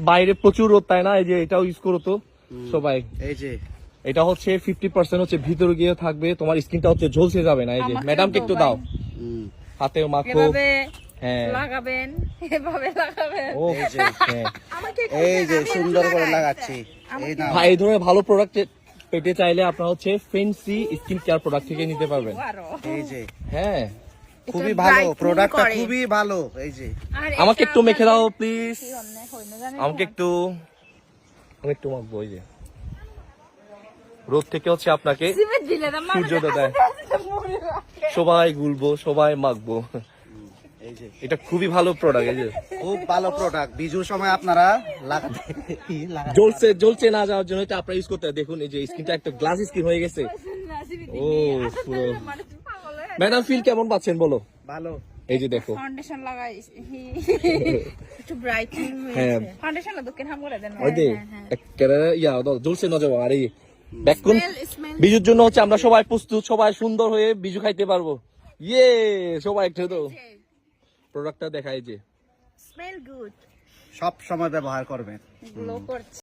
বাইরে প্রচুর রোদ, তাই না? এই যে এটাও ইউজ করো তো সবাই। এই যে এটা হচ্ছে 50% হচ্ছে ভিতরে গিয়ে থাকবে, তোমার স্কিনটা হচ্ছে ঝলসে যাবে না। এই যে ম্যাডামকে একটু দাও, হাতে মাখো। হ্যাঁ লাগাবেন, এভাবে লাগাবেন। ও হ্যাঁ, এই যে সুন্দর করে লাগাচ্ছি। এই না ভাই এই ধরনের ভালো প্রোডাক্ট পেতে চাইলে আপনারা হচ্ছে ফেন্সি স্কিন কেয়ার প্রোডাক্ট থেকে নিতে পারবেন। এই যে হ্যাঁ, খুবই ভালো প্রোডাক্টটা, খুবই ভালো। এই যে আমাকে একটু মেখে দাও প্লিজ, আমাকে একটু মাখবো। ওই যে রোদ থেকে হচ্ছে আপনাকে সূর্যোদয় দেয়, সবাই গুলবো, সবাই মাখবো। এই যে এটা খুবই ভালো প্রোডাক্ট। এই যে খুব ভালো প্রোডাক্ট, বিজুর সময় আপনারা লাগাতে জ্বলছে না যাওয়ার জন্য এটা আপনারা ইউজ করতে হয়। দেখুন এই যে স্কিনটা একটা গ্লাস স্কিন হয়ে গেছে। ও পুরো ম্যাডাম ফিল কেমন পাচ্ছেন বলো? ভালো। এই যে দেখো ফাউন্ডেশন লাগাই একটু ব্রাইটনিং হ্যাঁ, হয়েছে। ফাউন্ডেশন না দোকান হাম করে দেন। ওই যে ইয়া জ্বলছে না যাবো। আর এই ব্যাকুন বিজুর জন্য হচ্ছে আমরা সবাই প্রস্তুত, সবাই সুন্দর হয়ে বিজু খাইতে পারবো। ইয়ে সবাই একটু তো প্রোডাক্টটা দেখাই যে স্মেল গুড, সব সময় ব্যবহার করবেন। গ্লো করছে।